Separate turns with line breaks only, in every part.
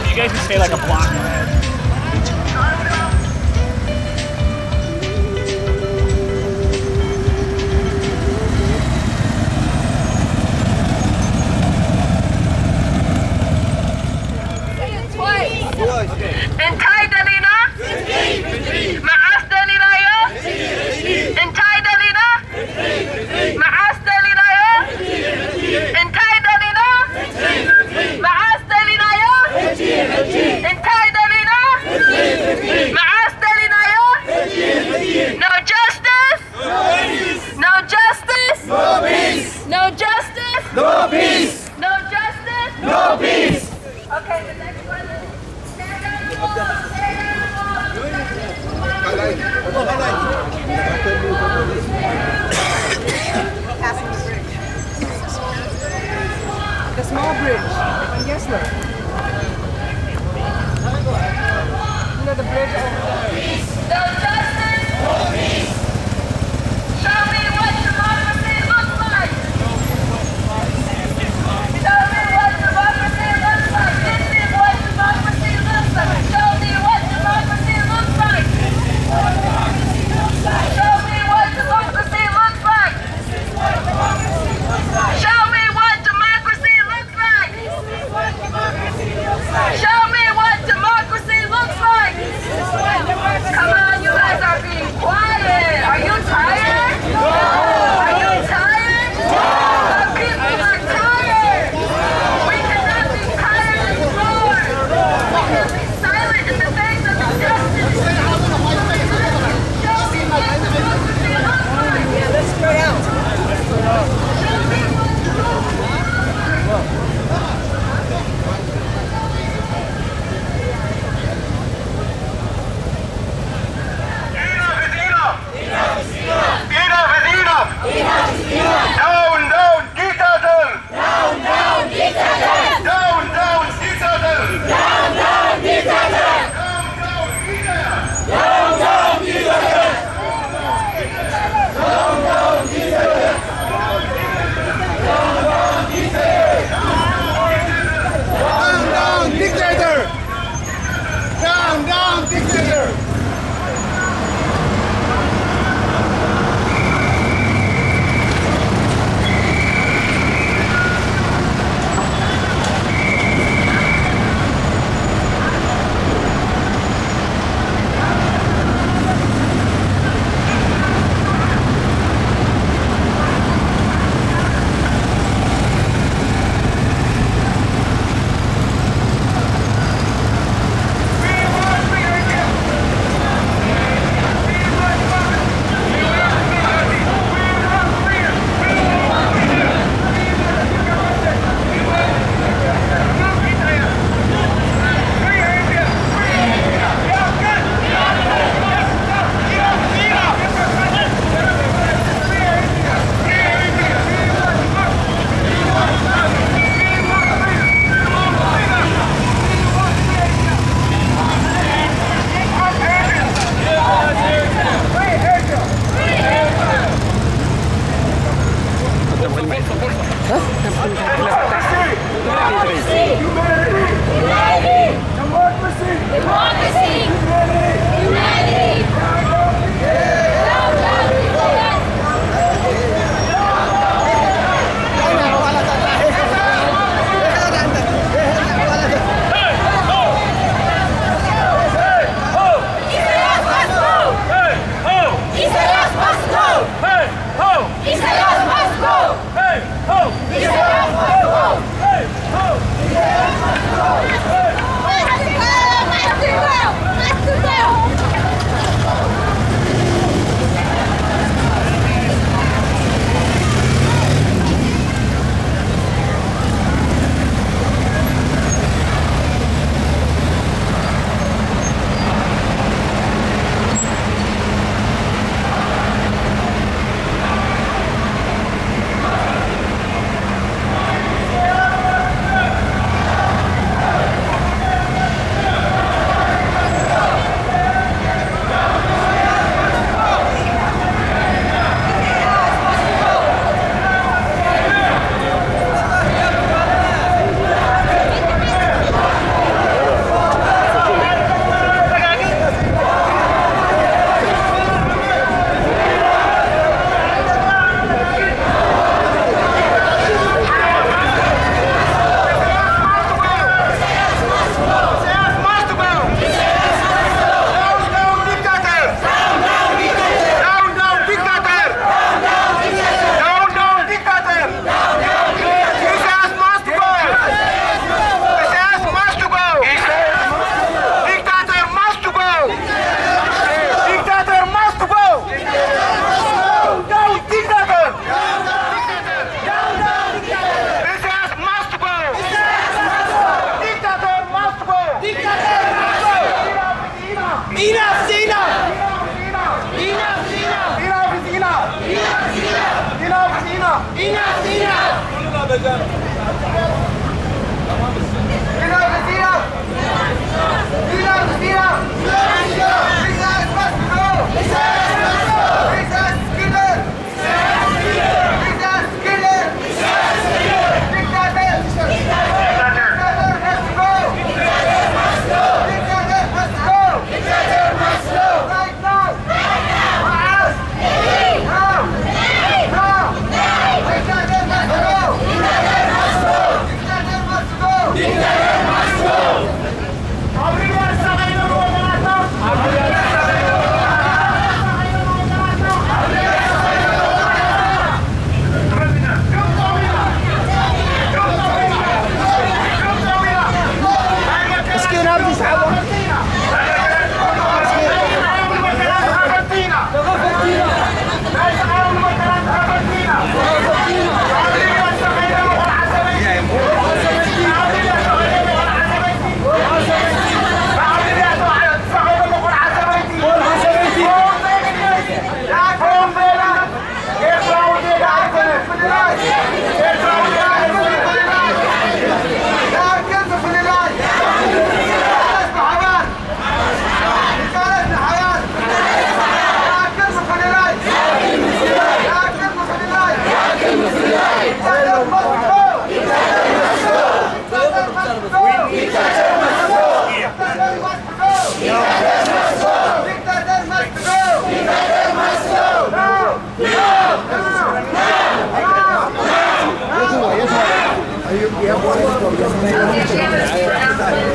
You guys can stay like a block ahead.
انتهي دلينا؟ معاش دليل ايوه؟ انتهي دلينا؟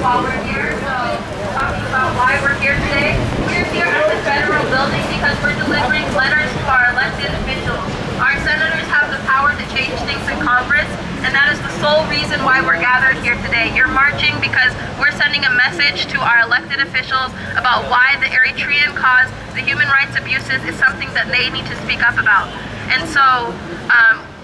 While we're here, talking about why we're here today. We're here at the federal building because we're delivering letters to our elected officials. Our senators have the power to change things in Congress, and that is the sole reason why we're gathered here today. You're marching because we're sending a message to our elected officials about why the Eritrean cause, the human rights abuses, is something that they need to speak up about. And so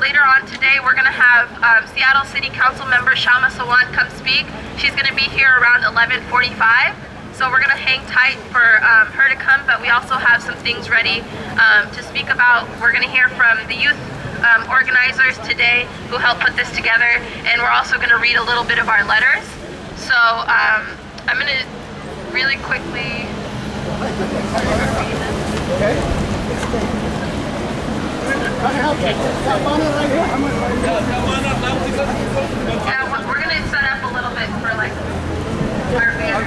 later on today, we're going to have Seattle City Council member Shama Sawant come speak. She's going to be here around 11:45. So we're going to hang tight for her to come, but we also have some things ready to speak about. We're going to hear from the youth organizers today who helped put this together, and we're also going to read a little bit of our letters. So I'm going to really quickly... Yeah, we're going to set up a little bit for like our banner.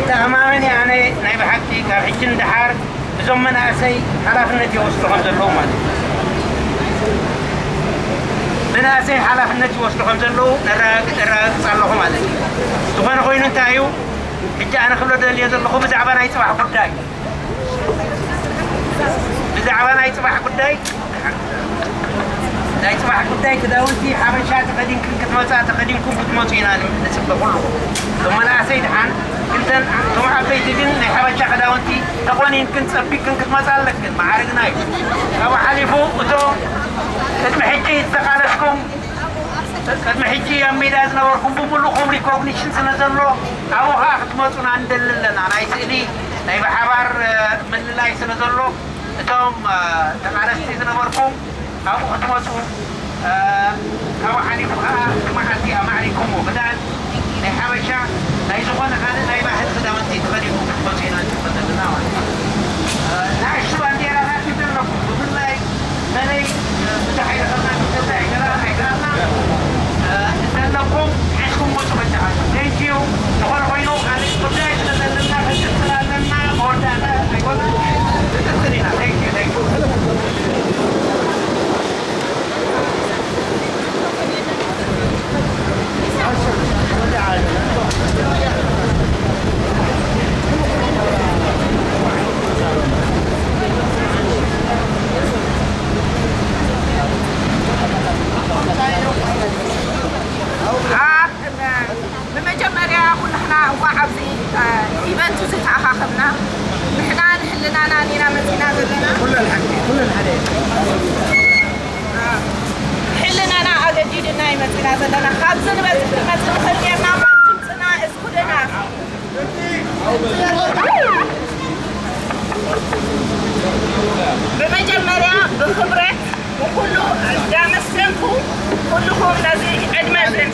تماما يعني نايب حقي كان حجن دحار بزمن أسي حلفنتي وصلهم زلوا مالي من أسي حلفنتي وصلهم زلوا نراق صلهم مالي تبغى خوين انتايو حجة أنا خبرت اللي يزلوا بزعبان يصبح قداي بزعبان يصبح قداي لا يصبح قداي كذا وانتي حبشات قديم كنت موسى تقديم كنت موسينا نسب كله ثم أنا أسيد عن كنت طبعا بيت جن حبشة كذا وانتي تقولين كنت سبي كنت مسألة لك ما عارفناي أو حلفوا وتو كتمحجي تقالشكم كتمحجي أمي لازم نوركم بملوكم ريكوغنيشن سنزلوا أو ها خدمتنا عند لنا أنا يسألي نايب حبار من الله سنزلوا توم تقالشتي سنوركم أو خدمتهم أو حلفوا ما حدي أمعليكم وبدأ حبشة لا يزقون هذا لا يبحث خدمتي تقدموا بسينا تقدمنا لا أشتو أن يرى ذات يدلكم بالله ملي متحيل خلنا نتبعي كلا نتلقوا عشكم متبتعا thank you نقول وينو هذه القداء نتلقنا فشتنا لنا قردانا أيضا تتسلنا thank you
بمجمريا كلنا وعبزي إيفنت زتعاخخنا نحنا نحلنا نانينا مزينا زلنا كل الحديث حلنا نا أجديدنا مزينا زلنا خابزن مزينا خلينا بعدنا اسكودنا بمجمريا بخبرة وكله دام السنكو كلهم لازم أدمزن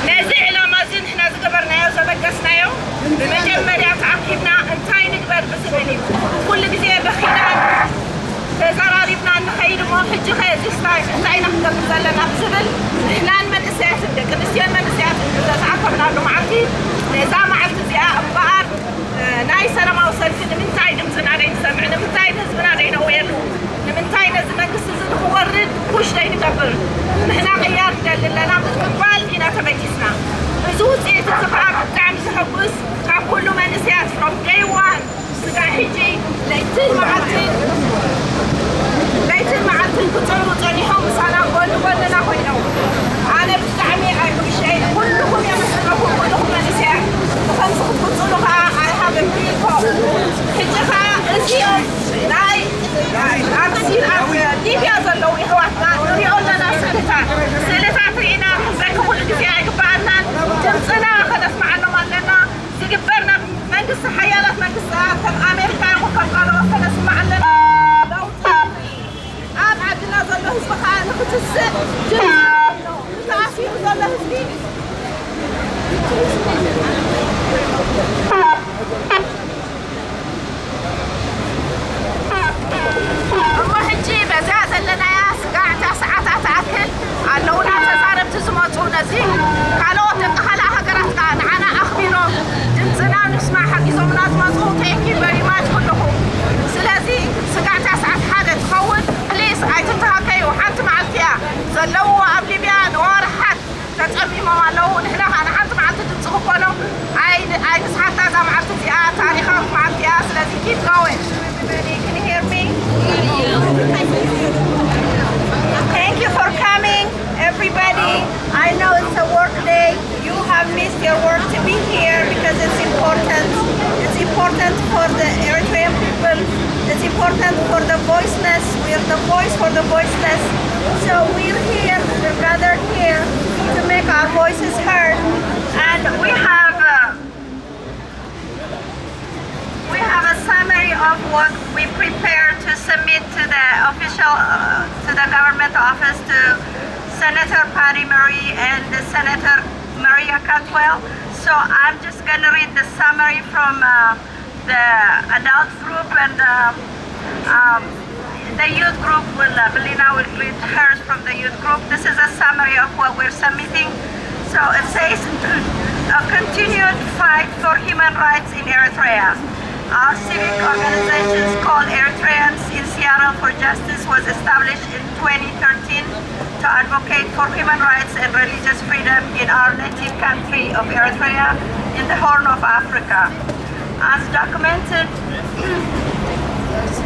نازع إلى مازن إحنا زقبرنايو زبقسنايو بمجمريا تعقيبنا انتاي نقبر بسبني كل جزية بخينا تزراريبنا نخيل مو حجي خيزي انتاي نقدر نزلنا بسبل إحنا من إسيات الدك نسيان من إسيات إذا تعقبنا له معكي إذا معك زياء بقار ناي سنة ما وصلت من تاي نمزن علينا سمعنا من تاي نزمنا علينا ويلو من تاي نزمنا قصص نورد وش تاي نقبر نحنا غيار لنا بتقبال إنا تبكسنا بزوز إيه تتفعب تعم سحبس تعب كل من نسيات from day one سقا حجي ليتين معتين كتعروا تانيهم سانا قولنا خوينو أنا بتعمي أيكم شيء كلكم يا مسلمكم كلكم من نسيات وخمسة بتصلوها I have a free call حجيها إزيون لاي أبسير ليبيا ظلوا إخواتنا نريعون لنا سلطات رئينا زيك كل جزيء يقبعنا تمسنا خلص معنا مالنا زيقبرنا منقص حيالات منقصات أمريكا وكم قالوا خلص معنا لو تابري أبعدنا ظلوا هزبخا نختس تعافي ظلوا هزبي بزاز لنا يا سقعت ساعات أتأكل اللونا تزارب تزمطون زي قالوا تنقل هجرت كان أنا أخبرهم جنسنا نسمع حق زمنات مزقوط تيكي بريمات كلهم سلازي سقعت ساعات حادث تخون بليس أيتنتها كيو حتى مع الفيا زلوا قبل بيان ورحت تتأمي ماما لو نحنا أنا حتى مع تتسخبونو أي حتى زي مع الفيا تاريخها مع الفيا سلازي keep going. Can you hear me? Thank you for coming, everybody. I know it's a work day. You have missed your work to be here because it's important. It's important for the Eritrean people. It's important for the voiceless. We're the voice for the voiceless. So we're here, we're gathered here to make our voices heard. And we have a summary of what we prepared to submit to the official, to the government office, to Senator Patty Murray and the Senator Maria Cantwell. So I'm just going to read the summary from the adult group and
The youth group Belina will read hers from the youth group. This is a summary of what we're submitting. So it says, a continued fight for human rights in Eritrea. Our civic organizations called Eritreans in Seattle for Justice was established in 2013 to advocate for human rights and religious freedom in our native country of Eritrea in the Horn of Africa. As documented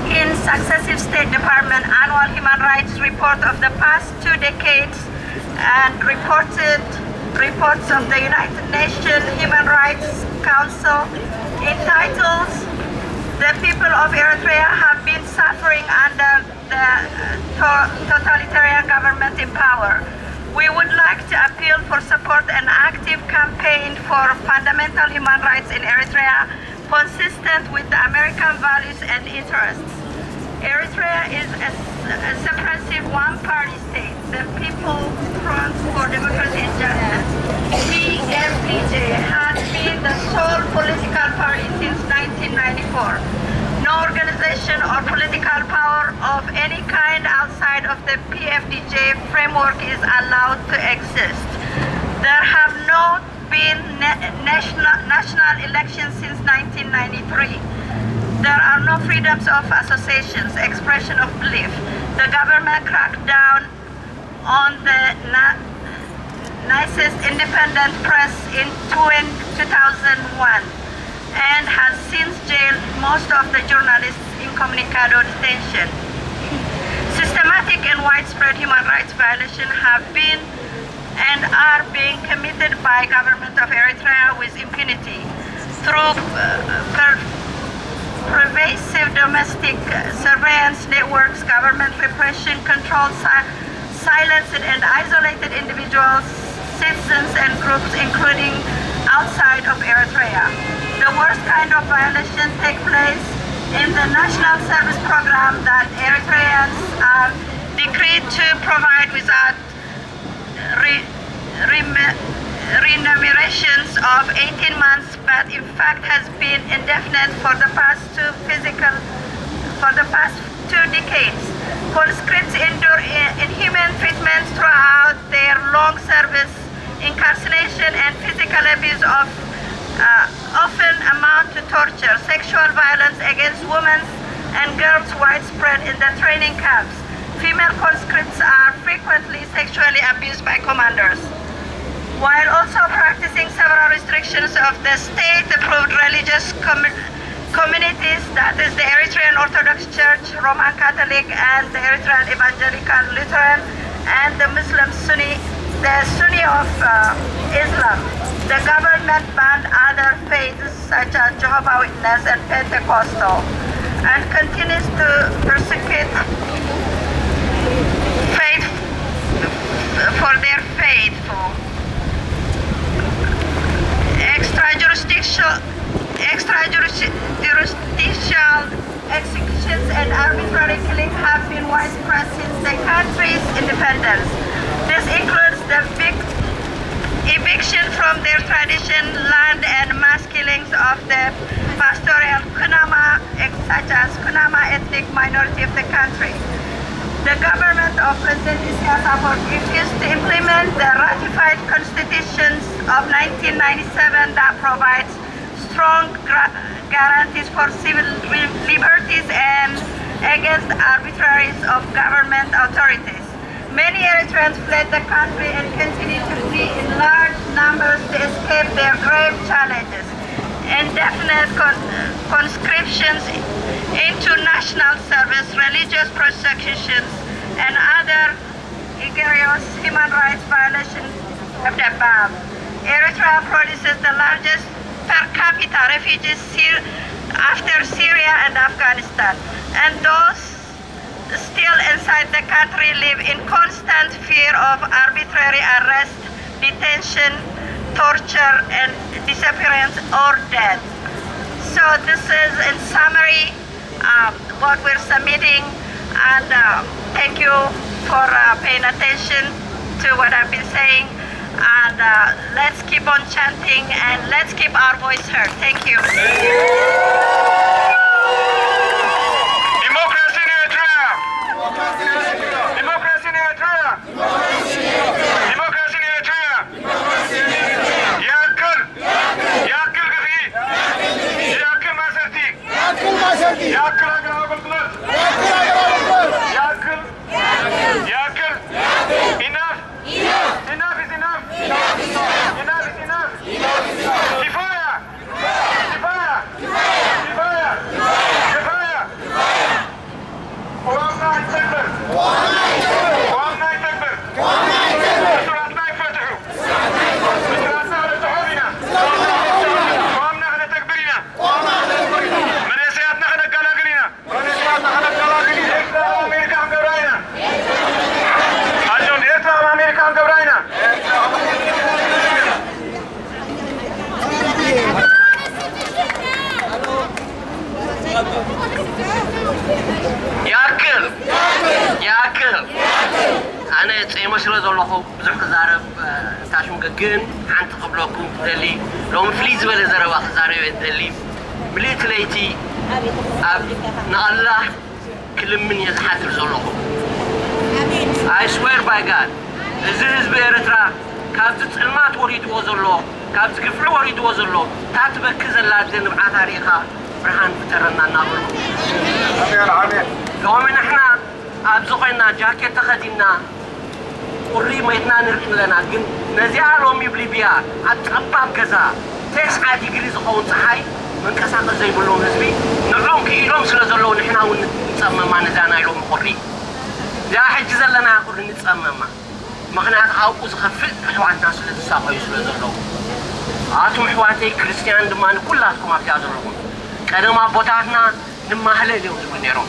in successive State Department annual human rights report of the past 2 decades and reports of the United Nations Human Rights Council entitled "The people of Eritrea have been suffering under the totalitarian government in power." We would like to appeal for support and active campaign for fundamental human rights in Eritrea consistent with the American values and interests. Eritrea is a suppressive one-party state. The People Front for Democracy and Justice, PFDJ, has been the sole political party since 1994. No organization or political power of any kind outside of the PFDJ framework is allowed to exist. There have not been national elections since 1993. There are no freedoms of associations, expression of belief. The government cracked down on the nicest independent press in 2001 and has since jailed most of the journalists incommunicado detention. Systematic and widespread human rights violations have been and are being committed by government of Eritrea with impunity through pervasive domestic surveillance networks, government repression, controlled, silenced and isolated individuals, citizens and groups, including outside of Eritrea. The worst kind of violation take place in the national service program that Eritreans are decreed to provide without remunerations of 18 months, but in fact has been indefinite for the past 2 decades. Conscripts endure inhuman treatments throughout their long service. Incarceration and physical abuse often amount to torture. Sexual violence against women and girls widespread in the training camps. Female conscripts are frequently sexually abused by commanders. While also practicing several restrictions of the state-approved religious communities, that is the Eritrean Orthodox Church, Roman Catholic, and the Eritrean Evangelical Lutheran, and the Muslim Sunni of Islam. The government banned other faiths such as Jehovah's Witness and Pentecostal, and continues to persecute faith for their faithful. Extrajudicial executions and arbitrary killings have been widespread since the country's independence. This includes the eviction from their tradition land and mass killings of the pastoral Kunama, such as Kunama ethnic minority of the country. The government of President Isias refused to implement the ratified constitutions of 1997 that provides strong guarantees for civil liberties and against arbitraries of government authorities. Many Eritreans fled the country and continue to flee in large numbers to escape their grave challenges. Indefinite conscriptions into national service, religious persecutions, and other egregious human rights violations of the above. Eritrea produces the largest per capita refugees after Syria and Afghanistan, and those still inside the country live in constant fear of arbitrary arrest, detention, torture, and disappearance or death. So this is in summary what we're submitting, and thank you for paying attention to what I've been saying, and let's keep on chanting and let's keep our voice heard. Thank you.
Democracy in Eritrea!
ياكل أنا تيمشي زلخو بزح زارب تاشم جن عن تقبلكم دلي لو مفليز ولا زروا زارب دلي مليت ليتي أب نالله كل من يزحتر زلخو I swear by God this is بإرترا كابت المات وريد وزلو كابت كفر وريد وزلو تعتبك زلات زين بعثاريخا برهان فترنا نقول آمين لو من إحنا أبزقنا جاكيت تخدينا قري ميتنا نركن لنا جن نزيع لهم يبلي بيا أتقبل كذا تسعة ديجري زخون صحي من كسر زي بلون نسبي نعلم كيلهم سلزلون إحنا ونتصمم ما نزعنا لهم قري لا حج زلنا قري نتصمم ما خنا عاوز خفل حواتنا سلزساقوا يسلزلون عاتم حواتي كريستيان دمان كلاتكم أبتعزلون كانوا بوتاتنا نمهله اليوم زبنيرهم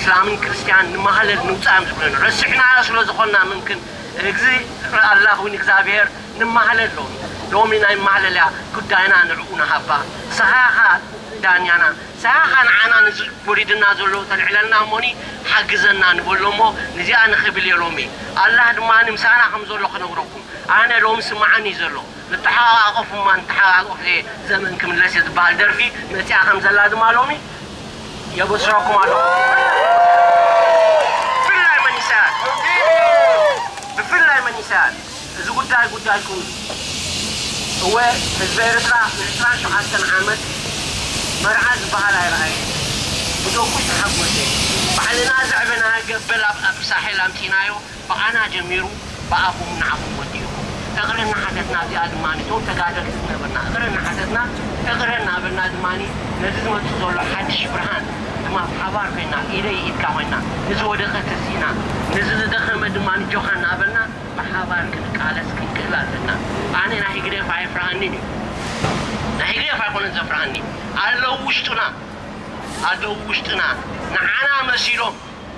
إسلام كريستيان نمهله نوتام زبنيرهم رسحنا على سلزقنا ممكن إجزي الله ونكذابير نمهله لهم من مهله لا كداينا نرؤنا هبا صحاحة دانيانا صحاحة عنا نريدنا زلوا تلعلنا موني حجزنا نقول لهم نجي أنا خبلي يومي الله دمان مسانا خمزول خنوركم أنا لهم سمعني زلوا نتحقق ما نتحقق في زمنكم اللي سيدبال درفي نتيا خمسة لا دمالومي يبصركم على بالله من يسال بالله من يسال إذا قلت لكم هو حزب إرترا شو حسن عامد مرعز بحاله رأي بدو كل تحمسي بعدنا زعبنا قبل بساحل أمتينايو بقانا جميرو بقاكم نعكم وديو أغرنا حدثنا زياد ماني تو تقادر تسنبنا أغرنا حدثنا أغرنا بنا دماني نزيد ما تزول حدش برهان ما حبار فينا إلي إتكاوينا نزود خطسينا نزود دخل دماني جوخنا بنا محابار كنك على سكن كلاتنا أنا نحي قريب فاي فرهاني نحي قريب فاي قولن زفرهاني أدو وشتنا نعنا مسيرهم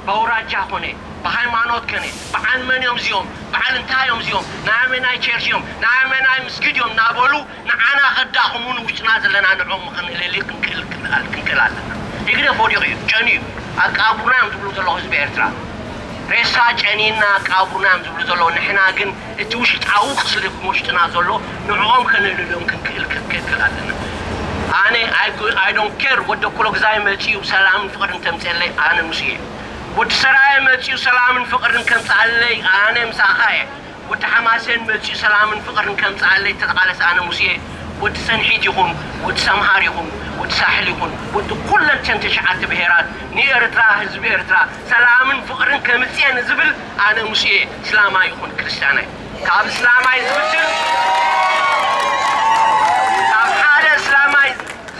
بوراجع هوني بحال مانوت كني بحال من يوم زيوم بحال انتهى يوم زيوم نعمنا تشيرش يوم نعمنا مسجد يوم نابولو نعنا خداهم ونوشنا زلنا نعوم خن اللي كنكلاتنا يقدر فودي جاني أقابرنا مزبلو زلوا حزب إرترا ريسا جانينا أقابرنا مزبلو زلوا نحنا جن توش تعوق سلف مشتنا زلوا نعوم خن اللي كنكلاتنا I don't care what the كل زي ما تيجي وسلام فقرن تمثلي أنا مسيء وتسرعي ما تيجي سلام فقرن كم تعلي أنا مساخاي وتحماسين ما تيجي سلام فقرن كم تعلي تتقالس أنا مسيء وتسنحيت يهون وتسمهار يهون وتساحل يهون وتكل تنتشعات بهيرات نيرترا حزب إرترا سلام فقرن كم تيجي نزبل أنا مسيء سلام يهون كريستياني كاب سلام يزبل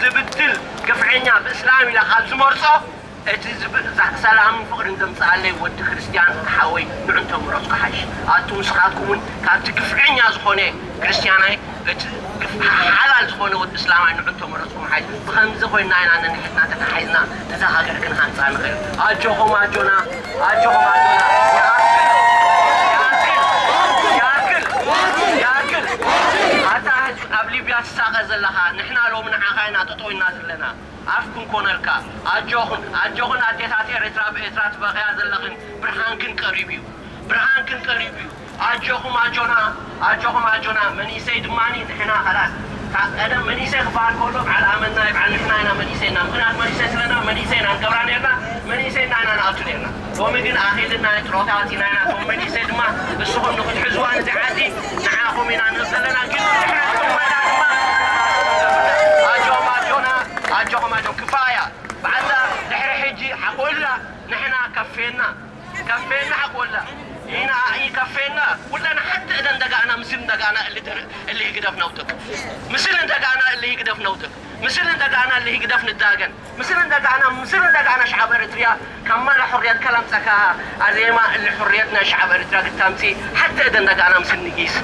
زبدل كفعنا بإسلامي لخالص مرصو سلام فقرن دمس علي ود كريستيان حاوي نعنتم مرصو حاش أنتم سخاتكم كانت كفعنا زخونة كريستياني حلال زخونة ود إسلامي نعنتم مرصو حاش بخمس زخونة أنا نحنا تكحيزنا نزاها غير كن هانسان غير أجوهم أجونا قبلي بيات ساقز لها نحنا لو من عقاينا تطوينا زلنا عفكم كونلكا أجوهن أديتاتي إرترات بغيا زلغن برهان كن قريبيو أجوهم أجونا مني سيد ماني نحنا خلاص أدم مني سيد خبار كله على أمنا يبعل نحنا مني سيدنا مخنات مني سيدنا مني سيدنا نقبرانينا مني سيدنا أنا نأتلينا ومجن آخيلنا يتروتاتينا ثم مني سيد ما السخن نخد حزوان زعادي نعاهم إنا نزلنا كل أجوهم كفاية بعدها نحن حجي حقولنا نحن كفينا حقولنا هنا أي كفينا ولا حتى إذا دقنا مثل دقنا اللي يقدف نوتك مثل دقنا اللي يقدف نوتك مثل دقنا اللي يقدف نداقن مثل دقنا شعب إريتريا كمال حرية كلام سكاها عزيمة اللي حريتنا شعب إريتريا قدامتي حتى إذا دقنا مثل نجيس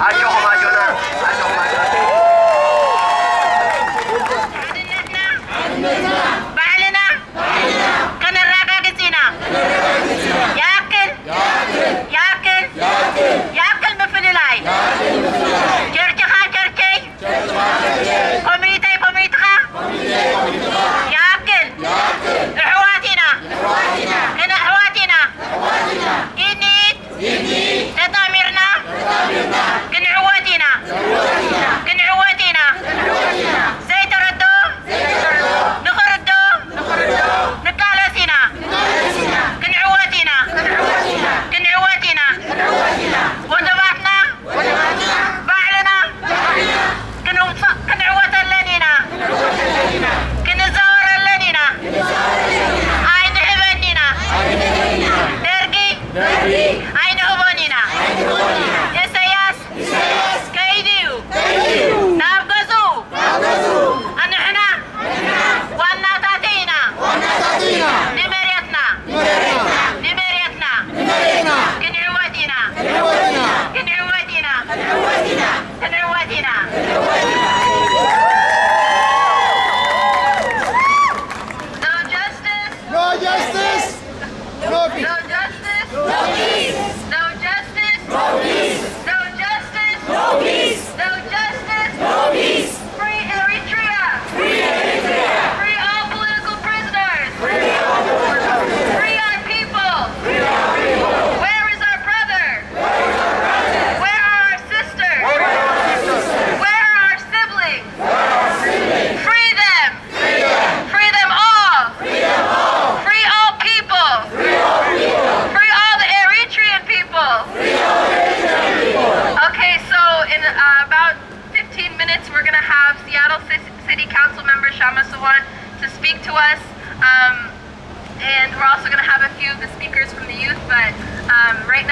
أجوهم بعلنا كان الراقة قسينا ياكل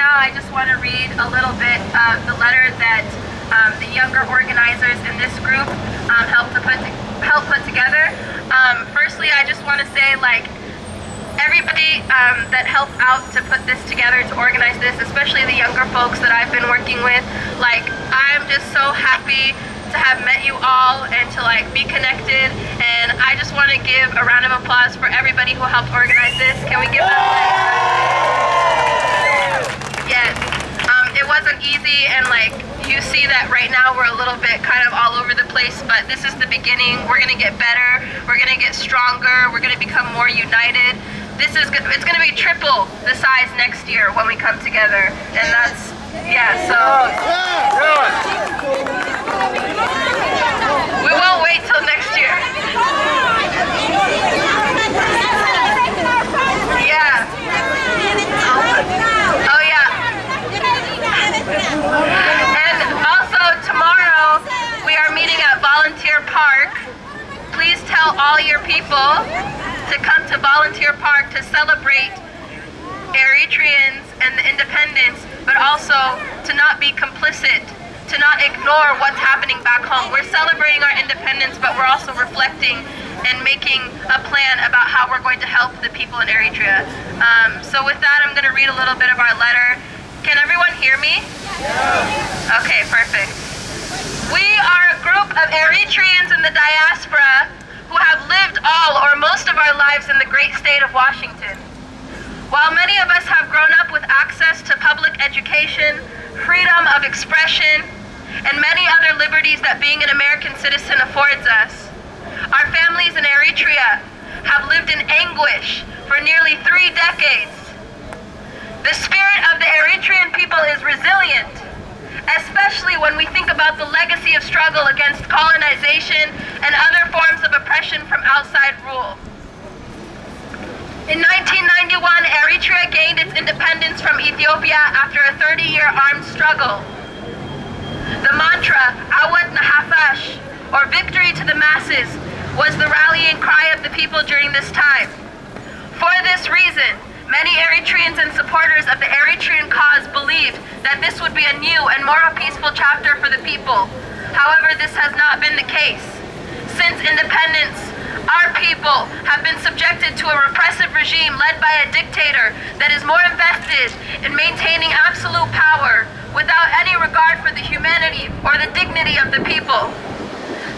now I just want to read a little bit of the letter that the younger organizers in this group helped put together. Firstly, I just want to say, like, everybody that helped out to put this together, to organize this, especially the younger folks that I've been working with, like, I'm just so happy to have met you all and to, like, be connected. And I just want to give a round of applause for everybody who helped organize this. Can we give them Yes. It wasn't easy, and, like, you see that right now we're a little bit kind of all over the place, but this is the beginning. We're going to get better. We're going to get stronger. We're going to become more united. It's going to be triple the size next year when we come together. And that's, yeah, so. We won't wait till next year. Yeah. Oh, yeah. And also tomorrow we are meeting at Volunteer Park. Please tell all your people to come to Volunteer Park to celebrate Eritreans and the independence, but also to not be complicit, to not ignore what's happening back home. We're celebrating our independence, but we're also reflecting and making a plan about how we're going to help the people in Eritrea. So with that, I'm going to read a little bit of our letter. Can everyone hear me? Yeah. Okay, perfect. We are a group of Eritreans in the diaspora who have lived all or most of our lives in the great state of Washington. While many of us have grown up with access to public education, freedom of expression, and many other liberties that being an American citizen affords us, our families in Eritrea have lived in anguish for nearly 3 decades. The spirit of the Eritrean people is resilient, especially when we think about the legacy of struggle against colonization and other forms of oppression from outside rule. In 1991, Eritrea gained its independence from Ethiopia after a 30-year armed struggle. The mantra, Awad Nahafash, or victory to the masses, was the rallying cry of the people during this time. For this reason, many Eritreans and supporters of the Eritrean cause believed that this would be a new and more peaceful chapter for the people. However, this has not been the case. Since independence, our people have been subjected to a repressive regime led by a dictator that is more invested in maintaining absolute power without any regard for the humanity or the dignity of the people.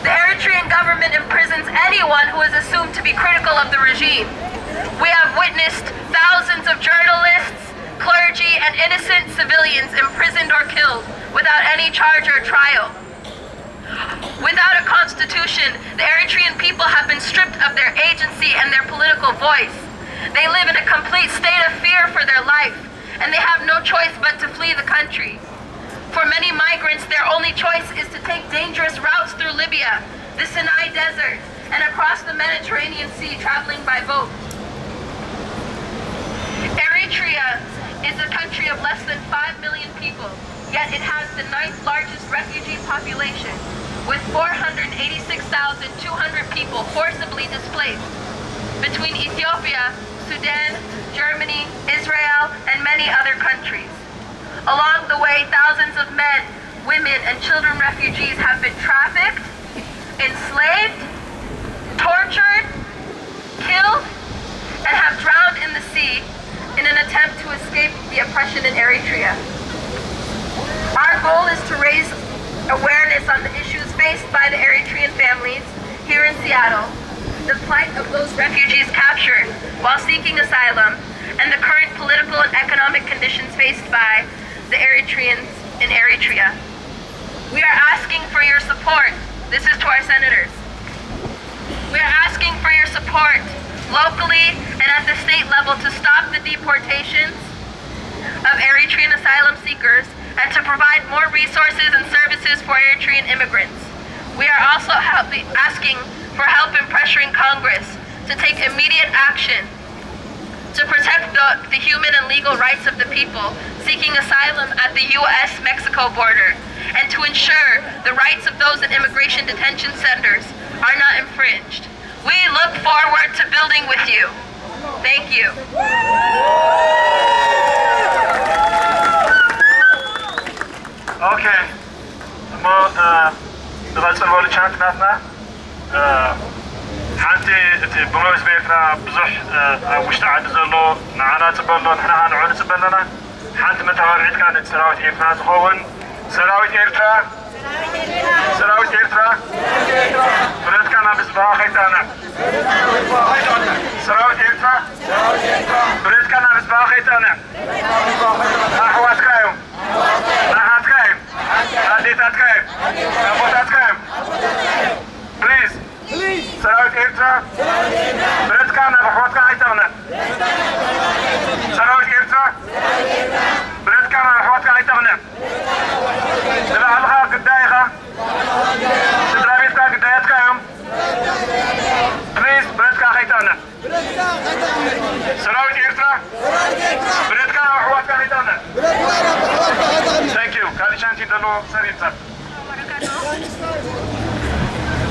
The Eritrean government imprisons anyone who is assumed to be critical of the regime. We have witnessed thousands of journalists, clergy, and innocent civilians imprisoned or killed without any charge or trial. Without a constitution, the Eritrean people have been stripped of their agency and their political voice. They live in a complete state of fear for their life, and they have no choice but to flee the country. For many migrants, their only choice is to take dangerous routes through Libya, the Sinai Desert, and across the Mediterranean Sea, traveling by boat. Eritrea is a country of less than 5 million people, yet it has the 9th largest refugee population, with 486,200 people forcibly displaced between Ethiopia, Sudan, Germany, Israel, and many other countries. Along the way, thousands of men, women, and children refugees have been trafficked, enslaved, tortured, killed, and have drowned in the sea in an attempt to escape the oppression in Eritrea. Our goal is to raise awareness on the issues faced by the Eritrean families here in Seattle, the plight of those refugees captured while seeking asylum, and the current political and economic conditions faced by the Eritreans in Eritrea. We are asking for your support. This is to our senators. We are asking for your support locally and at the state level to stop the deportations of Eritrean asylum seekers and to provide more resources and services for Eritrean immigrants. We are also asking for help in pressuring Congress to take immediate action to protect the human and legal rights of the people seeking asylum at the U.S.-Mexico border and to ensure the rights of those in immigration detention centers are not infringed. We look forward to building with you. Thank you.
شانت ناسنا حانتي بموز بيتنا بزح وش تعد زلو نعنا تبلو نحنا هنعون تبلنا حانت متوار عيد كانت سراوت إيرترا تخون سراوت إيرترا سراوت إيرترا برد كان بسباها خيطانا سراوت إيرترا برد كان بسباها خيطانا أحوات كايم نحات كايم هديتات كايم أبوتات كايم بليز سراوت إيرترا برد كان بحوات كايتانا سراوت إيرترا برد كان بحوات كايتانا إذا ألغا قدايخا تدرابيتكا قدايتكا يوم بليز بريدكا خيطانا سراوت إيرترا بريدكا وحواتكا خيطانا Thank you. كالي شانتي دلو سريتا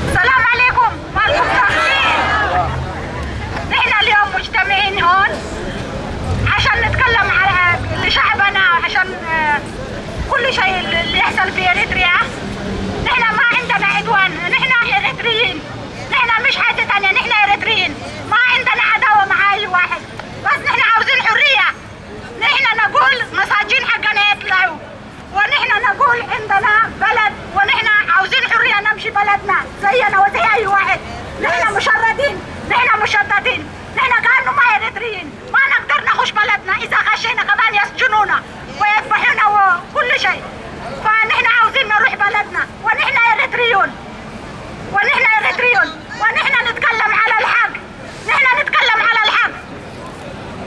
السلام عليكم مالكم طاهرين. نحن اليوم مجتمعين هون عشان نتكلم على لشعبنا عشان كل شيء اللي يحصل في إريتريا. نحن ما عندنا عدوان، نحن إريتريين، نحن مش حاجة تانية، نحن إريتريين، ما عندنا عداوة مع أي واحد، بس نحن عاوزين حرية. نحن نقول مساجين حقنا يطلعوا، ونحن نقول عندنا بلد، ونحن عاوزين حرية نمشي بلدنا زينا وزي أي واحد. نحن مشردين، نحن مشتتين، نحن كأنه ما إريتريين، ما نقدر نخش بلدنا، إذا خشينا كمان يسجنونا ويذبحونا وكل شيء. فنحن عاوزين نروح بلدنا، ونحن إريتريون، ونحن إريتريون، ونحن نتكلم على الحق، نحن نتكلم على الحق.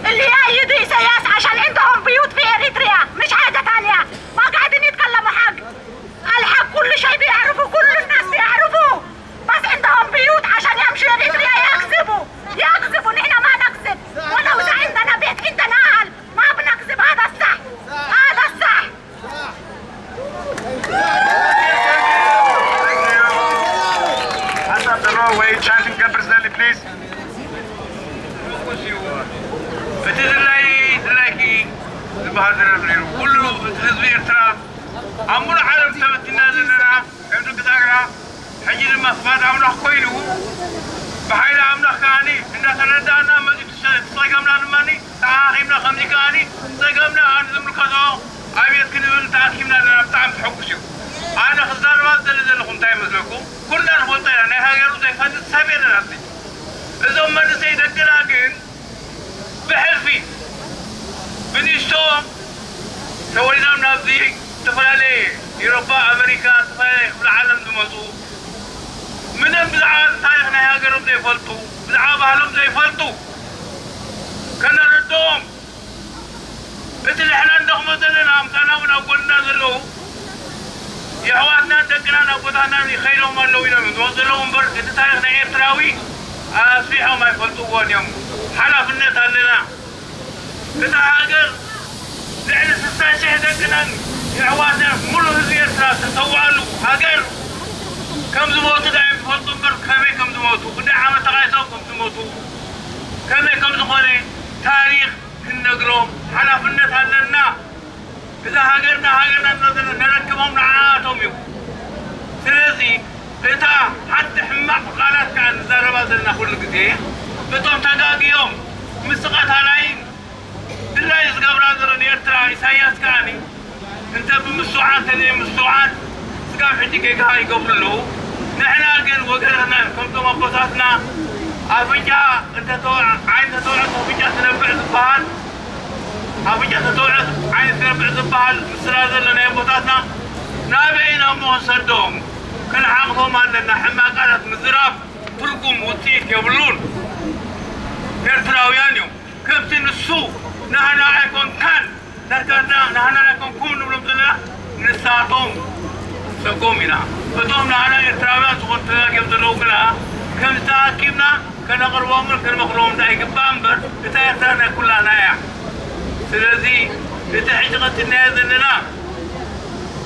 اللي يأيدوا إسياس عشان عندهم بيوت في إريتريا مش حاجة تانية، ما قاعدين يتكلموا حق. الحق كل شيء بيعرفوا، كل الناس بيعرفوا، بس عندهم بيوت عشان يمشوا إريتريا يكذبوا. نحن ما نكذب، ولو إذا عندنا بيت عندنا أهل ما بنكذب. هذا الصح، هذا الصح.
حسب دلو وي chanting representative please فتدلعي بهذا البليرو كله حزب إرترا عمر عالم تمتنا لنا عندو قداغنا حجي لما فقاد عمنا خويلو بحيلا عمنا خاني إننا سندانا مزيد تصيقمنا نماني تعاقمنا خمسي كاني تصيقمنا عن ذمر كذو عبيت كنبل تعاقمنا لنا بتعم تحقشو أنا خزان واد دل لكم تايم مثلكم كلنا نقول طيب أنا هاجروا زي فاتت سبينا نفسي إذا ما نسيت الكلاكين بحلفي بنيشتوم سوينا من هذه تفعلي أوروبا أمريكا تفعلي في العالم دمزو من البدعات تاريخنا هاجروا زي فلتو بدعاء بهلم زي فلتو كنا ردهم مثل إحنا ندخل مثلنا أمتنا وقلنا زلو يحواتنا دقنا نقطعنا خيلهم اللو ينمد وصلهم بر إذا تاريخنا إيرتراوي أصبحوا ما يفلتوا اليوم حلف الناس لنا إذا هاجر لأن ستة شهدنا يحواتنا ملو هذي إيرترا تسوالوا هاجر كم زموتوا دائما يفلتوا بر كم زموتوا بدي عم تغايسوكم زموتوا كم زموني تاريخ النقروم حلف الناس لنا إذا هاجرنا نركبهم رعاتهم يو سلازي إذا حتى حماق قالت كان زربات لنا كل قديه بتوم تقاقي يوم مستقات هلاين بالله يسقى برادر إرترا إساياس كاني انت بمسوعات هذه مسوعات سقى حدي كيكاي قبل له نحن أقل وقرنا كنتم أبوساتنا أبجا انت توع عين توع أبجا تنبع زبال أبجا تطوعت عين تنبع زبال مسرازل لنا يبوتاتنا نابعين أمو صدوم كان عاقبهم لنا حما قالت مزراب تلقم وتيك يبلون إرتراويان يوم كبتن السوق نحن عايكون كان نحن عايكون كون نبلغ نساتهم سقومنا فتوم نحن إرتراويان سقوط تلاقي بطلوقنا كم تاكيبنا كان أقربهم كان مقربهم دايك بامبر بتاعتنا كلها نايا سلازي بتحجقت الناس لنا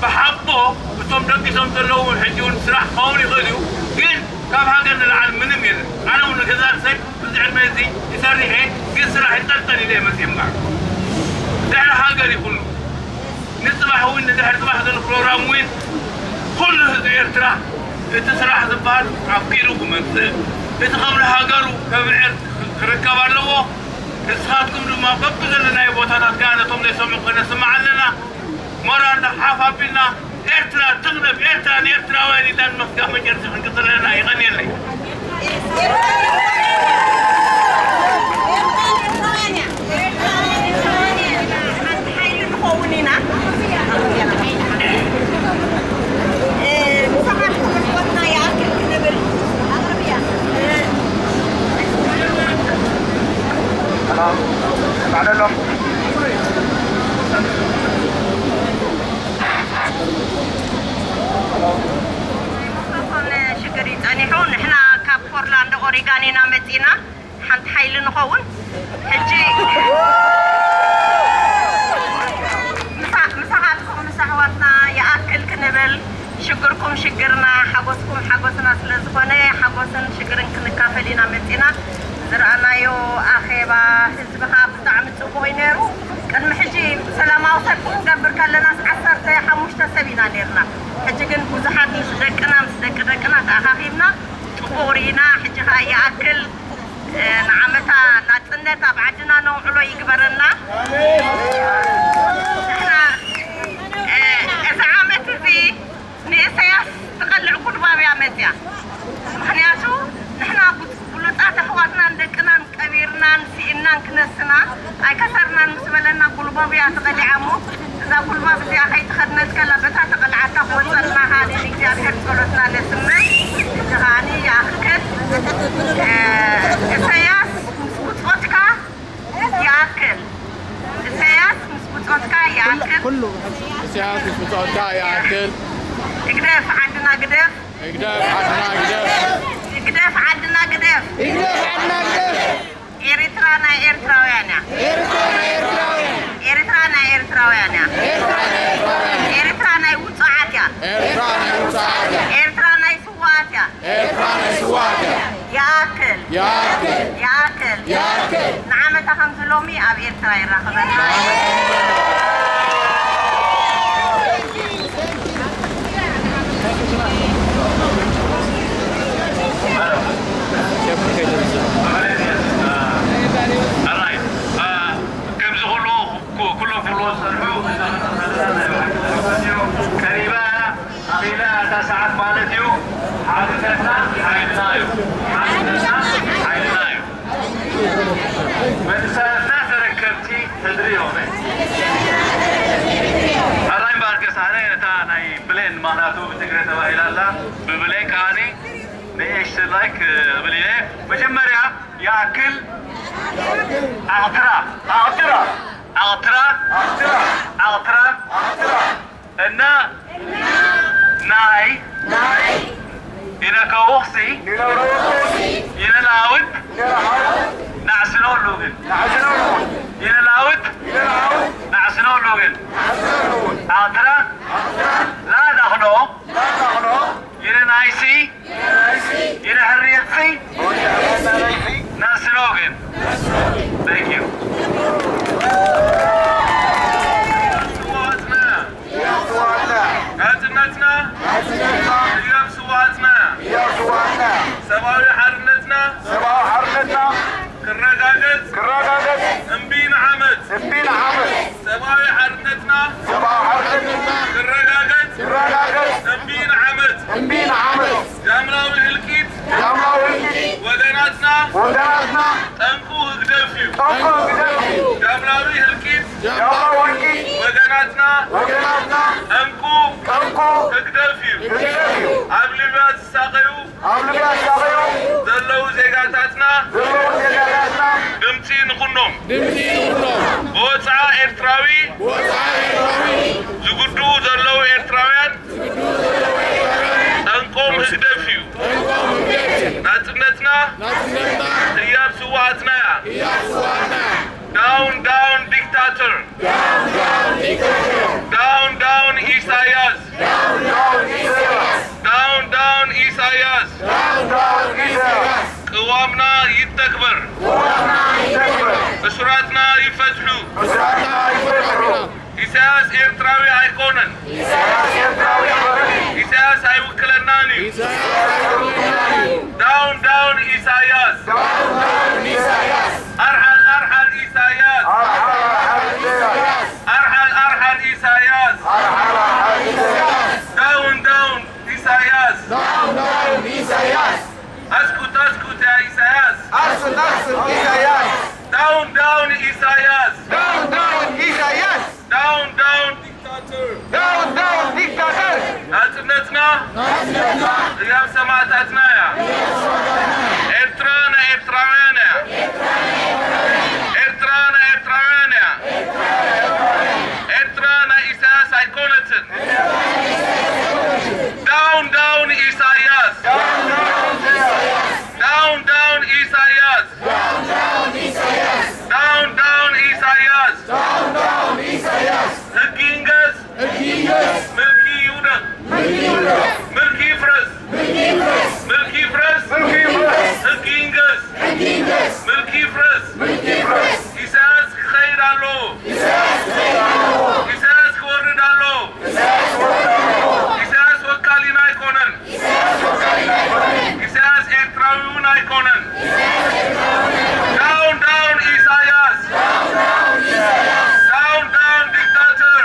بحبه بتوم دقي سوم تلو الحجون سرح قولي غليو قل كم حاجة العالم من مين أنا من كذا سك بزعل ميزي يسرني هيك قل سرح يتلتني ليه مسيم معك ده حاجة اللي كله نسمع هو إن ده نسمع هذا البروجرام وين كله إرترا تسرح زبال عفكيرو بمنزل يتخمر هاجرو كبعد ركب اللو إسحاقكم لما قبل لنا يبوتها كانتهم ليسوا من سمع لنا مرة حافظ بنا إرترا تغلب إرترا وين دان مسكا من جرس من قطر لنا يغني لي
بعد لهم
شكريت أنا هون إحنا كابورلاند أوريغانينا مدينة حنت حيل نخون هجي مساحاتنا يأكل كنبل شكركم شكرنا حقوسكم حقوسنا سلزقنا حقوسن شكرن كنكافلينا مدينة زرعنا يو أخيبا حزبها بطعم تسوقوا ينيرو كان محجي سلامة وصلكم قبل كلنا عصرت حموشتا سبينا نيرنا حجي كن بوزحات مصدقنا تأخافيبنا تقورينا حجي هاي أكل نعمتا ناتنتا بعدنا نوعلو يقبرنا احنا إذا عمت ذي نيسياس تقلع كل بابي عمتيا مخنياتو نحنا بلوطات أخواتنا ندقنا كبيرنا نسيئنا كنسنا أي كسرنا نسبلنا كل بابي تقلعمو إذا كل بابي زي أخي تخدنا تكلبتها تقلعتها وصلنا هذه الإجيال كرسولتنا نسمي جهاني يأخذ إسياس مسبوطوتكا يأكل إسياس مسبوطوتكا يأكل
كله إسياس مسبوطوتكا يأكل
قدف عندنا قدف قدف عندنا قدف إريترانا إريتراويانا إريترانا وصعاتيا إريترانا سواتيا يأكل نعمة خمس لومي أب إريترا يراخبنا
ساعات مالتيو حادثتنا حيلنايو من سالتنا تركبتي تدريهم الراي باركس علينا تاني بلين معناته بتقرأ تباهي الله ببلين كاني نيش لايك بليه مجمريا ياكل اغترا إنا ناي إنا كوخسي إنا لاود نعسنو اللوغن إنا لاود نعسنو اللوغن أغترا لا نغنو إنا نايسي إنا حريتسي نعسنوغن Thank you. هاتنتنا ياب سواتنا سباوي حرنتنا كرقاقت انبين عمد سباوي حرنتنا كرقاقت انبين عمد جاملاوي هلكيت ودناتنا تنقو هقدفيو جاملاوي هلكيت ودناتنا انقو هقدفيو عبلبات الساقيو زلو زيقاتاتنا دمتي نقنهم بوصعا إرتراوي زقدو زلو إرتراويان انقوم هقدفيو ناتنتنا هياب سواتنا down dictator down Isaias down Isaias قوامنا يتكبر بسرعتنا يفتحوا إساس إرتراوي أيقونن إساس أيوكلناني داون داون إيساياس أرحل أرحل إيساياس أرحل أرحل إيساياس داون داون إيساياس أسكت أسكت يا إيساياس داون داون إيساياس داون داون ديكتاتور ناتنا يا سماعتنا يا إرترانا إرترانا إرترانا إرترانا إرترانا إيساياس أيقونتن داون داون إيساياس داون داون إيساياس داون داون إيساياس هكينجز ملكي يودا ملكي فرس هكينجز ملكي فرس إيساياس خير الله إيساياس كورد الله إيساياس وكالينا يكونن إيساياس إرتراويون يكونن داون داون إيساياس داون داون ديكتاتور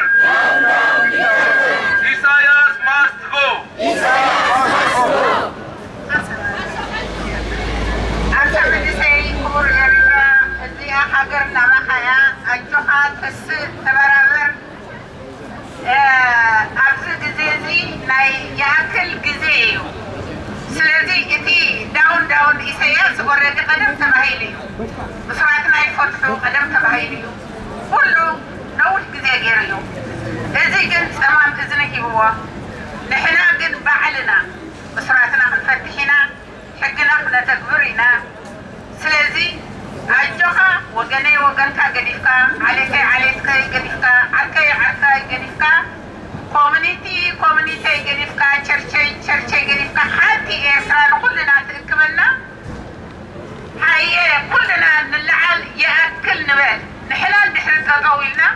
إيساياس must go
أنت بدي كور إريترا اللي أحجرنا معها أجوها تسير تبرر أبز جزيزي ناي يأكل جزيو سلزي إتي داون داون إيساياس ورد قدم تبهيلي بسرعتنا يفتحوا قدم تبهيلي كله نول جزي غيريو إذا كنت أمام إذنك هو نحنا قد بعلنا بسرعتنا نفتحنا حقنا كنا تكبرنا سلزي أجوها وجني وجنكا جديفكا عليك عليك جديفكا عركي عركي جديفكا كوميونيتي جديفكا شرشي جديفكا حتى إسرائيل كلنا تكملنا هاي كلنا نلعل يأكل نبال نحنا تطاولنا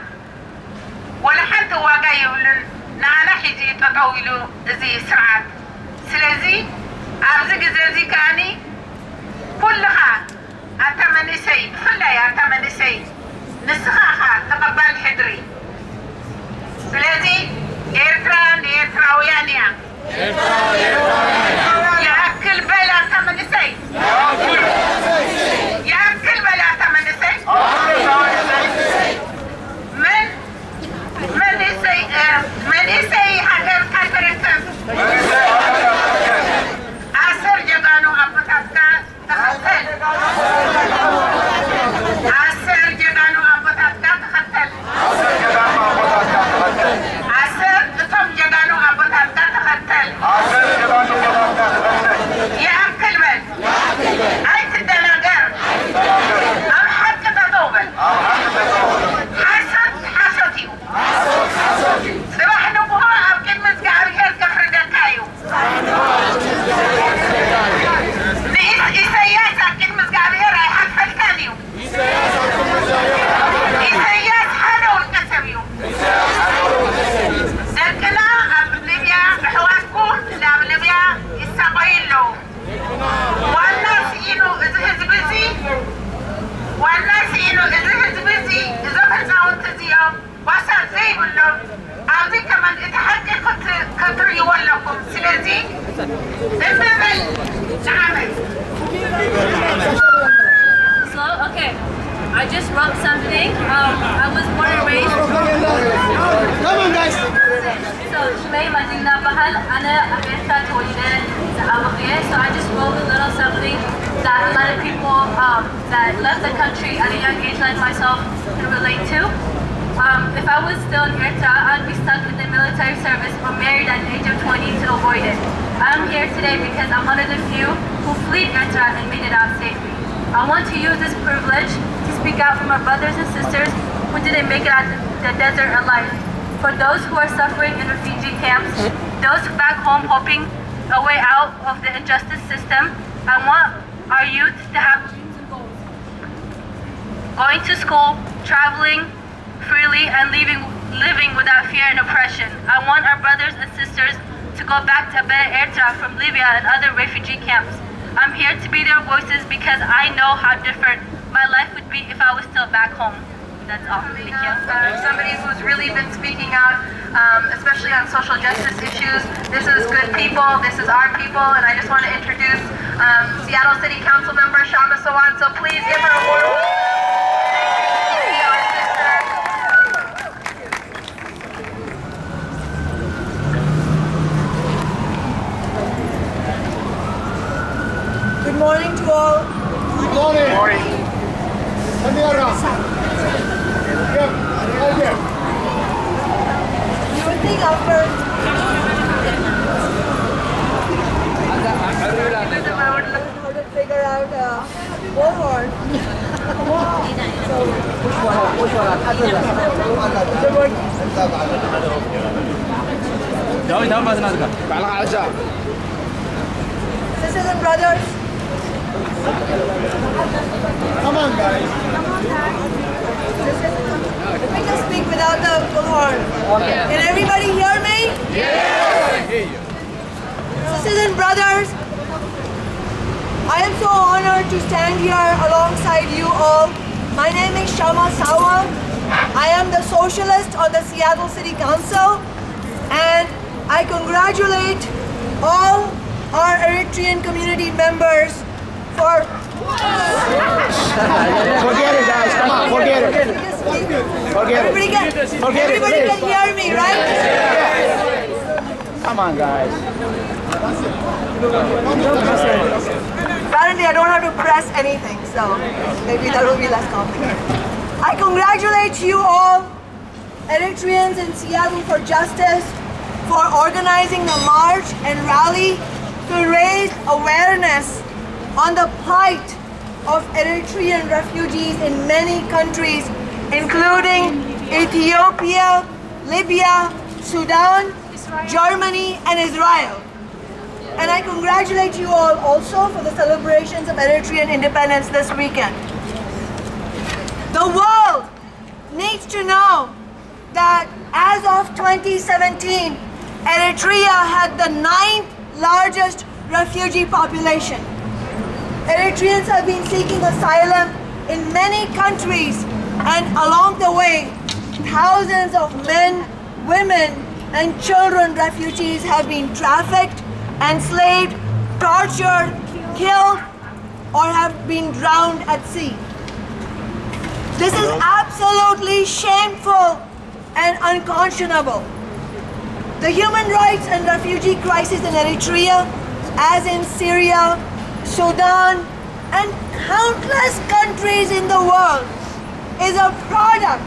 ولا حتى واقع يقولون نانا حيزي تطاولوا زي سرعات سلزي أبزق زي كاني كلها أتمنى شيء فلا أتمنى شيء نسخها تقبل حدري سلزي إرتراويان يأكل بلا أتمنى شيء يأكل بلا أتمنى شيء من يسي حقر كاتركم أسر جغانو أبطاتك تختل أسر جغانو أبطاتك تختل أسر تم جغانو أبطاتك تختل يأكل من أي تدناغر أم حق تطوبل حسديو صباح نبوها أبكين مزقعر هير كفر دكايو إيساياس أبكين مزقعر هير رايحان فالكانيو إيساياس حانو الكسبيو دكنا أبليبيا حواسكو لأبليبيا إستقايلو والناس إنو إذا هزبزي إذا فرزاون تزيهم واسع زي بلو أعطي كمان إتحقق كتر يولكم سلازي بمبل نعمل
So, okay, I just wrote something. I was born and raised.
Come on, guys.
So, شمي مدينة بحل أنا أبيتها توليدة أبغيه. So I just wrote a little something that a lot of people that left the country at a young age like myself can relate to. If I was still in Eritrea, I'd be stuck in the military service or married at the age of 20 to avoid it. I'm here today because I'm one of the few who fled Eritrea and made it out safely. I want to use this privilege to speak out for my brothers and sisters who didn't make it out the desert alive. For those who are suffering in refugee camps, those back home hoping a way out of the injustice system, I want our youth to have dreams and goals. Going to school, traveling freely, and living without fear and oppression. I want our brothers and sisters to go back to Eritrea from Libya and other refugee camps. I'm here to be their voices because I know how different my life would be if I was still back home. That's all. Thank you.
Somebody who's really been speaking out, especially on social justice issues. This is good people, this is our people, and I just want to introduce Seattle City Council member Shama Sawan, so please give her a warm our sister.
Good morning to all.
Good morning. Morning. Let me around. Yep. Okay.
You would think after how to figure out bullhorn. Sisters and brothers,
Come on, guys.
let me just speak without the bullhorn. Can everybody hear me? Sisters and brothers, I am so honored to stand here alongside you all. My name is Shama Sawa. I am the socialist on the Seattle City Council, and I congratulate all our Eritrean community members for...
Forget it, guys. Come on, forget it. Forget it.
Everybody can hear me, right?
Come on, guys.
Apparently I don't have to press anything, so maybe that will be less complicated. I congratulate you all, Eritreans in Seattle for Justice, for organizing the march and rally to raise awareness on the plight of Eritrean refugees in many countries, including Ethiopia, Libya, Sudan, Germany, and Israel. And I congratulate you all also for the celebrations of Eritrean independence this weekend. The world needs to know that as of 2017, Eritrea had the 9th largest refugee population. Eritreans have been seeking asylum in many countries, and along the way, thousands of men, women, and children refugees have been trafficked, enslaved, tortured, killed, or have been drowned at sea. This is absolutely shameful and unconscionable. The human rights and refugee crisis in Eritrea, as in Syria, Sudan, and countless countries in the world, is a product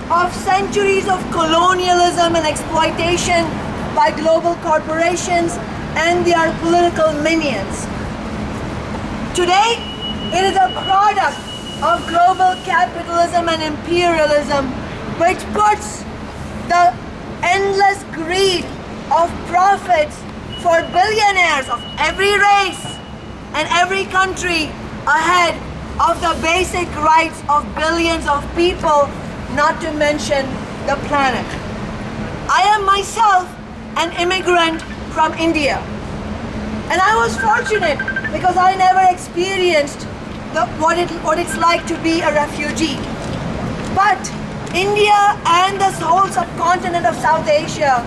of centuries of colonialism and exploitation by global corporations and their political minions. Today, it is a product of global capitalism and imperialism, which puts the endless greed of profits for billionaires of every race and every country ahead of the basic rights of billions of people, not to mention the planet. I am myself an immigrant from India, and I was fortunate because I never experienced what it's like to be a refugee. But India and this whole subcontinent of South Asia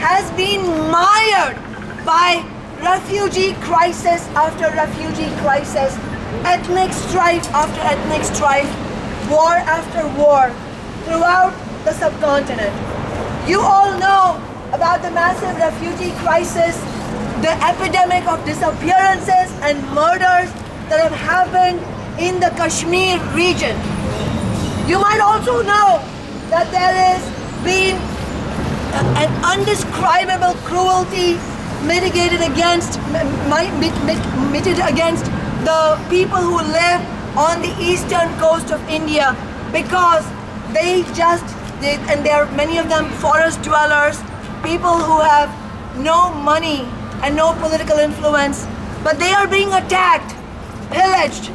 has been mired by refugee crisis after refugee crisis, ethnic strife after ethnic strife, war after war throughout the subcontinent. You all know about the massive refugee crisis, the epidemic of disappearances and murders that have happened in the Kashmir region. You might also know that there has been an undescribable cruelty mitigated against the people who live on the eastern coast of India, because there are many of them forest dwellers, people who have no money and no political influence, but they are being attacked, pillaged,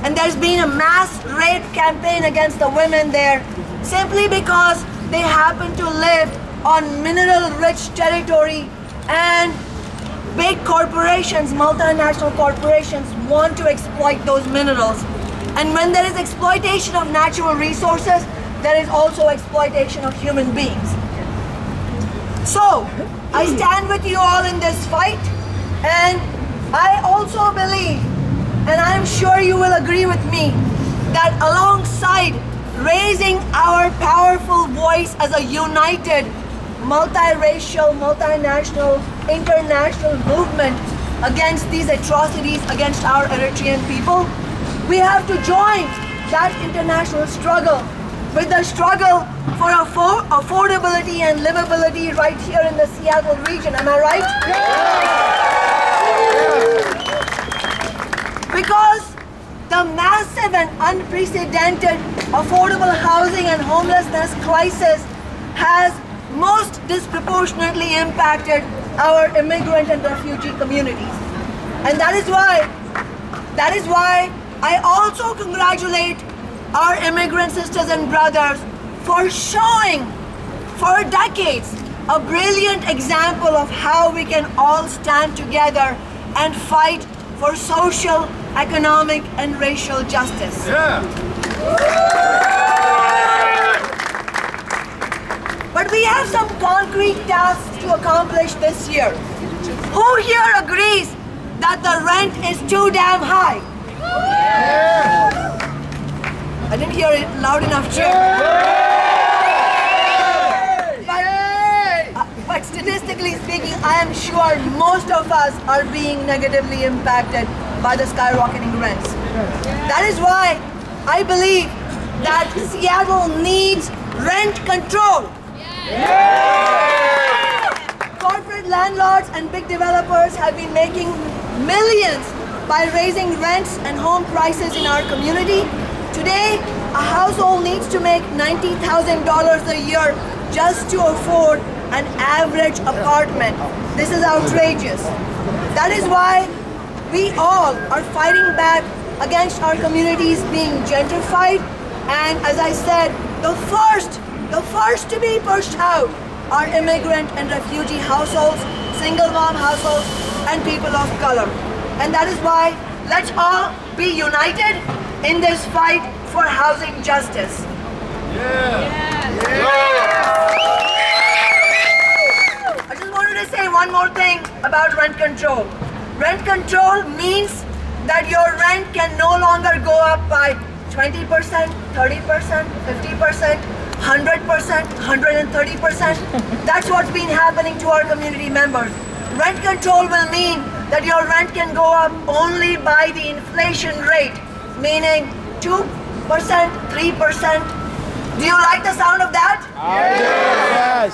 and there's been a mass rape campaign against the women there simply because they happen to live on mineral-rich territory And big corporations, multinational corporations, want to exploit those minerals. And when there is exploitation of natural resources, there is also exploitation of human beings. So, I stand with you all in this fight, and I also believe, and I'm sure you will agree with me, that alongside raising our powerful voice as a united, multiracial, multinational, international movement against these atrocities against our Eritrean people, we have to join that international struggle with the struggle for affordability and livability right here in the Seattle region. Am I right? Yeah. Because the massive and unprecedented affordable housing and homelessness crisis has most disproportionately impacted our immigrant and refugee communities. And that is why I also congratulate our immigrant sisters and brothers for showing for decades a brilliant example of how we can all stand together and fight for social, economic, and racial justice.
Yeah.
But we have some concrete tasks to accomplish this year. Who here agrees that the rent is too damn high? Yeah. I didn't hear it loud enough, Chair. But statistically speaking, I am sure most of us are being negatively impacted by the skyrocketing rents. That is why I believe that Seattle needs rent control. Corporate landlords and big developers have been making millions by raising rents and home prices in our community. Today, a household needs to make $90,000 a year just to afford an average apartment. This is outrageous. That is why we all are fighting back against our communities being gentrified. And as I said, the first to be pushed out are immigrant and refugee households, single mom households, and people of color. And that is why let's all be united in this fight for housing justice. I just wanted to say one more thing about rent control. Rent control means that your rent can no longer go up by 20%, 30%, 50%, 100%, 130%. That's what's been happening to our community members. Rent control will mean that your rent can go up only by the inflation rate, meaning 2%, 3%. Do you like the sound of that?
Yes.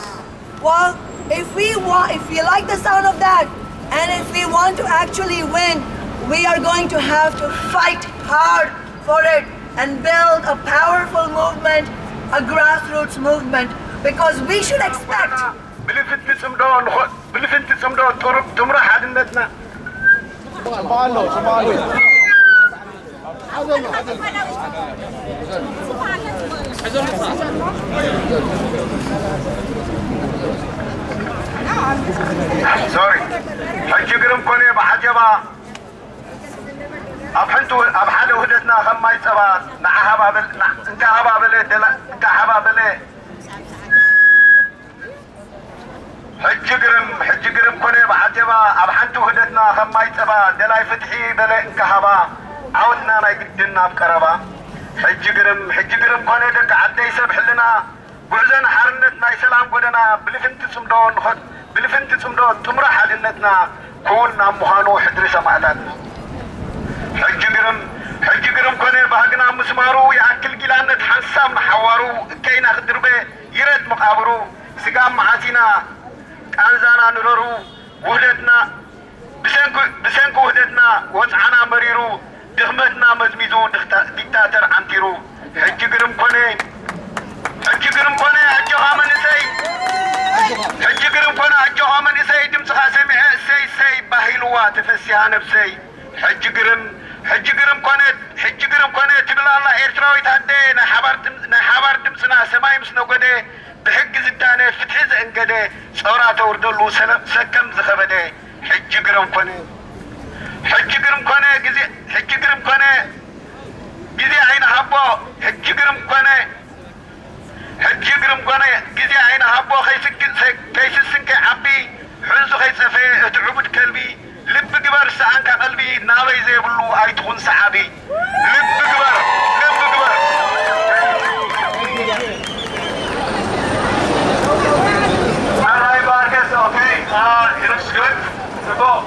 Well, if we like the sound of that, and if we want to actually win, we are going to have to fight hard for it and build a powerful movement, a grassroots movement, because we should expect.
Sorry. حجيكرم كوني بحجبا أبحنتو أبحد وهدتنا خم يتبات نعها بابل نكها بابل دلا نكها بابل حجيكرم كوني بحجبا أبحنتو وهدتنا خم يتبات دلا يفتحي بلا نكها عودنا نيقدنا بكربا حجيكرم كوني دك عدي يسبح لنا بعزنا حرنتنا يسلام قدنا بلفنت سمدون خد بلفنت سمدون تمرح لنتنا كوننا مهانو حدري سمعتات حجيكرم كوني بهقنا مسمارو يأكل قلانة حنسام نحوارو كينا خدربه يرد مقابرو سقام معاتنا أنزانا نررو وهدتنا بسنكو وهدتنا وزعنا مريرو دخمتنا مزميزو دكتاتر عنتيرو حجيكرم كوني أجوها من إسي حجيكرم كوني أجوها من إسي دمسخا سمع إسي باهيلوا تفسيها نفسي حجيكرم كوني تبلا الله إرتراوي تهدي نحبار دمسنا سماي مسنو قدي بحق زدانة فتح زنقده صورات وردلو سكم زخبده حج قرم كونه حج قرم كونه جزي عين حبو حج قرم كونه جزي عين حبو كيس السنك عبي حنسو خيس في تعبد كلبي لب قبر سعنك قلبي ناوي زي بلو اي تخون سعابي لب قبر Alright, Marcus, okay. It looks good. C'est bon.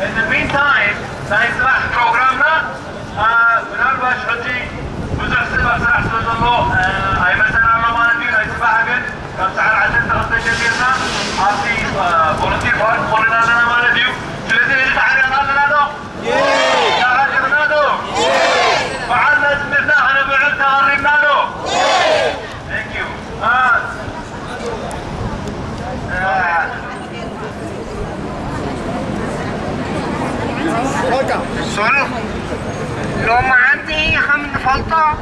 In the meantime, نسمع programنا بنلبش حجي بزح سبع سرع سبزلو أي مثلا ما ندير أي سبع حاجة كم سعر عشان تغطي شديرنا عطي volunteer part قولنا لنا ما نديو ثلاثين اللي تعرينا لنا دو تعرينا دو فعلنا زمرنا احنا بعد تغربنا دو thank you
سولو لو ما عندي هم نفلطه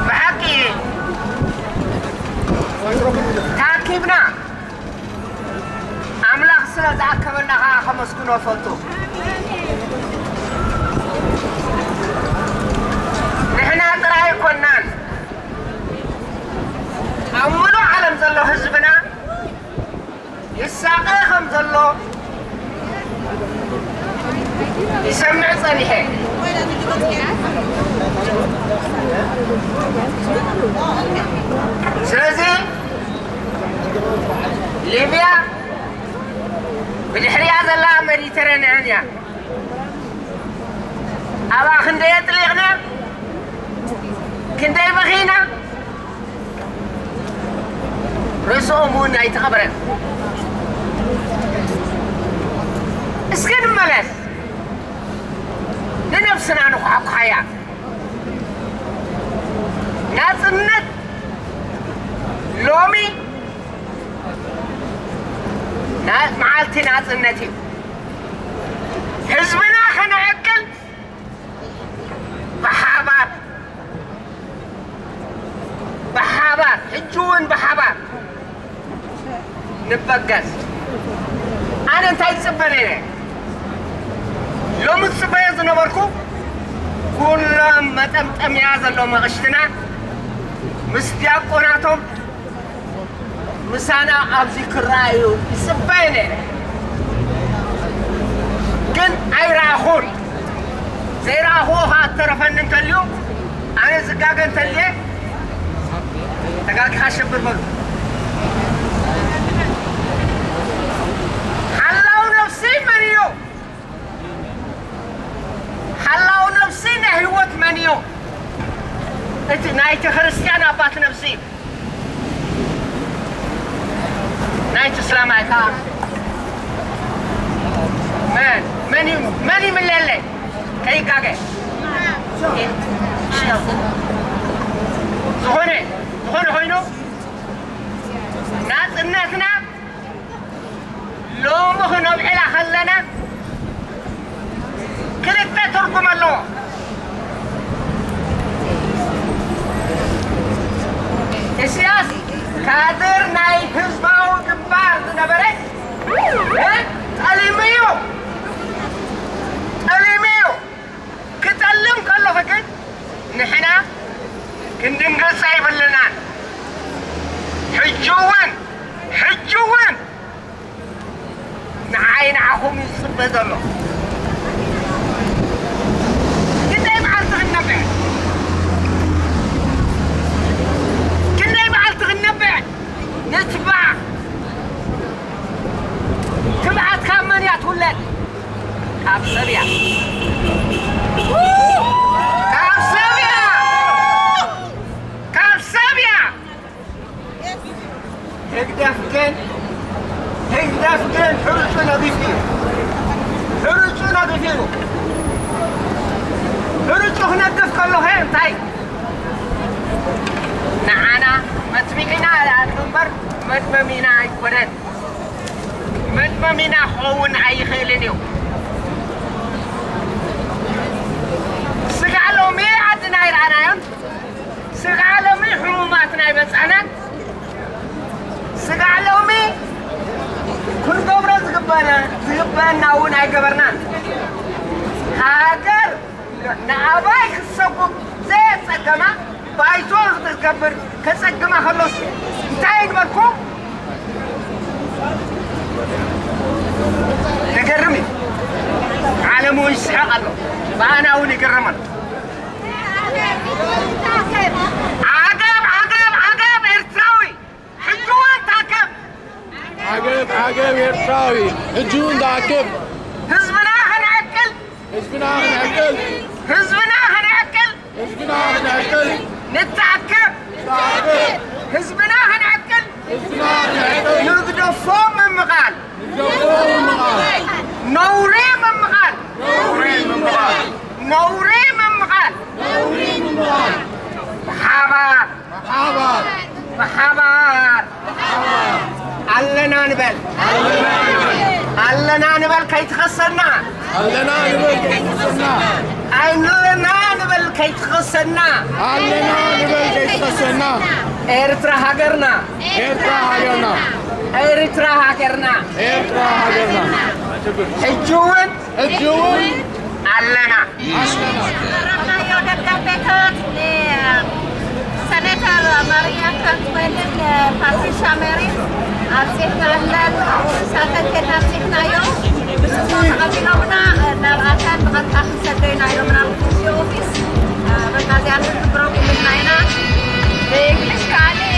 بحكي تركيبنا أملاك سنة ذاكرنا خمس كنا فلطو نحن تراي كنان أملو علم زلو حزبنا يساقيهم زلو يسمع صريحه سلازي ليبيا بالحرية زلا مديترانيا أبا خندي يطلقنا كندي بغينا رسومون يتقبرن اسكن ملس لنفسنا نقعق حياة ناصنت لومي معالتي ناصنتي حزبنا خنعقل بحابات حجون بحابات نبقس أنا انتهي تسبني لو متصبيز نبركو كل ما تمتم يازن لو ما غشتنا مستياب قناتهم مسانا أبزي كرايو يسبيني كن أي راخون زي راخوها الطرفان انت اليوم أنا زقاق انت اللي تقاق خاشب بالملو حلاو نفسي من يوم حلاو نفسي نهوت من يوم انت نايت خريستيان أبات نفسي نايت اسلام عيكا ماني من الليل كي قاقي زخوني هوينو ناس الناسنا لو مخنو بحلا خلنا كلتا ترقم اللو السياسي كادر ناي حزباو كبار نبري أليميو كتعلم كله فكت نحنا كندم قصايب لنا حجوان نعاين عهم يصب ذلو كنا يبعال تغنبع نتبع تبعت كمان يا تولد كاب سبيع هكدف كن حرصنا بفيه حرصوا هنا الدفق الله هين طيب نعانا متبعينا على المنبر مدممينا يكونن ممينا خون أي خيلنيو سقالو مي عدنا يرعنايون سقالو مي حروماتنا يبصعنا سقالو مي كل قبرة زقبانا وناي قبرنا هاجر نعباي خصكم زي سقما بايزوغ تقبر كسقما خلص انتاين بكم تقرمي عالمو يسحق الله فأنا أولي قرمان عقب إرتراوي حجوان تاكب
عقب إرتراوي حجوان تاكب
حزبنا هنعكل نتعكب حزبنا هنعكل نقدفو من مقال نوري من مقال بحبار علنا نبل كي تخسرنا إرترا هاجرنا حجوان علنا
سنتر ماريا كنتويلن بارتي شاميري أرسيحنا لن ساكن كنا أرسيحنا يوم بسطنا تقبلونا نرأتان بغد أخي سدينا يوم نرأتوسي أوفيس بغازي أنت تبروكم مننا بإنجلش كالي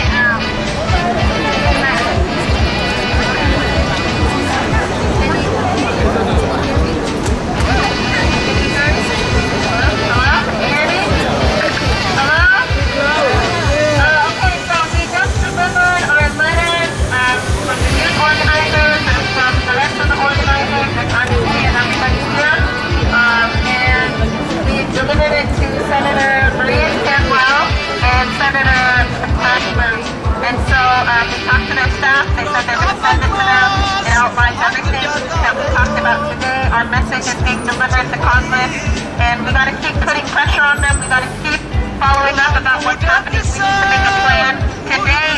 delivered it to Senator Maria Canwell and Senator Ashburn. And so we talked to their staff. They said they're going to send it to them. It outlines everything that we talked about today. Our message is being delivered to Congress. And we got to keep putting pressure on them. We got to keep following up about what's happening. We need to make a plan. Today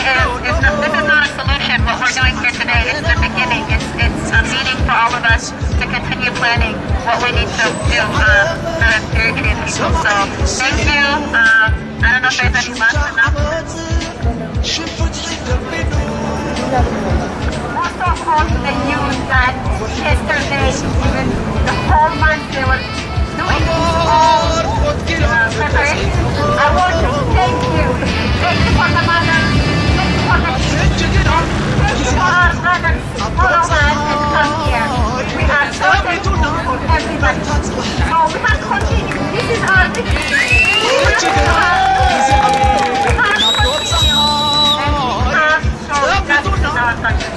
this is not a solution. What we're doing here today is the beginning. It's a meeting for all of us to continue planning what we need to do for the Eritrean people. So thank you. I don't know if there's any last announcements. Most of all the youth that yesterday, even the whole month they were doing all preparations. I want to thank you. Thank you for the mothers. Thank you for the children. Thank you for our brothers. Follow us and come here. We are so thankful for everybody. So we must continue. This is our victory. We must continue. And we have shown justice in our country.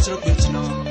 I